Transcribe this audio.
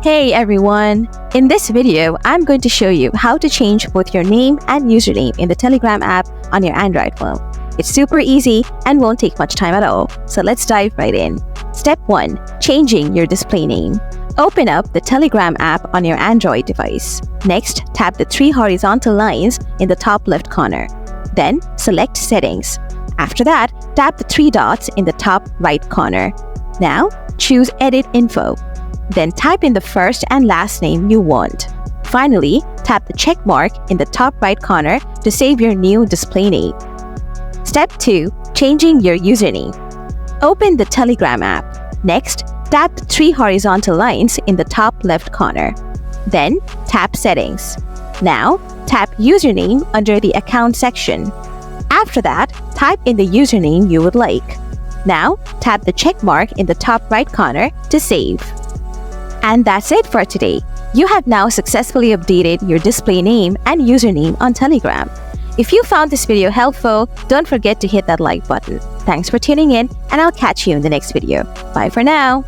Hey everyone! In this video, I'm going to show you how to change both your name and username in the Telegram app on your Android phone. It's super easy and won't take much time at all, so let's dive right in. Step 1. Changing your display name. Open up the Telegram app on your Android device. Next, tap the three horizontal lines in the top left corner. Then, select Settings. After that, tap the three dots in the top right corner. Now, choose Edit Info. Then type in the first and last name you want. Finally, tap the check mark in the top right corner to save your new display name. Step 2. Changing your username. Open the Telegram app. Next, tap the three horizontal lines in the top left corner. Then, tap Settings. Now, tap Username under the Account section. After that, type in the username you would like. Now, tap the check mark in the top right corner to save. And that's it for today. You have now successfully updated your display name and username on Telegram. If you found this video helpful, don't forget to hit that like button. Thanks for tuning in, and I'll catch you in the next video. Bye for now.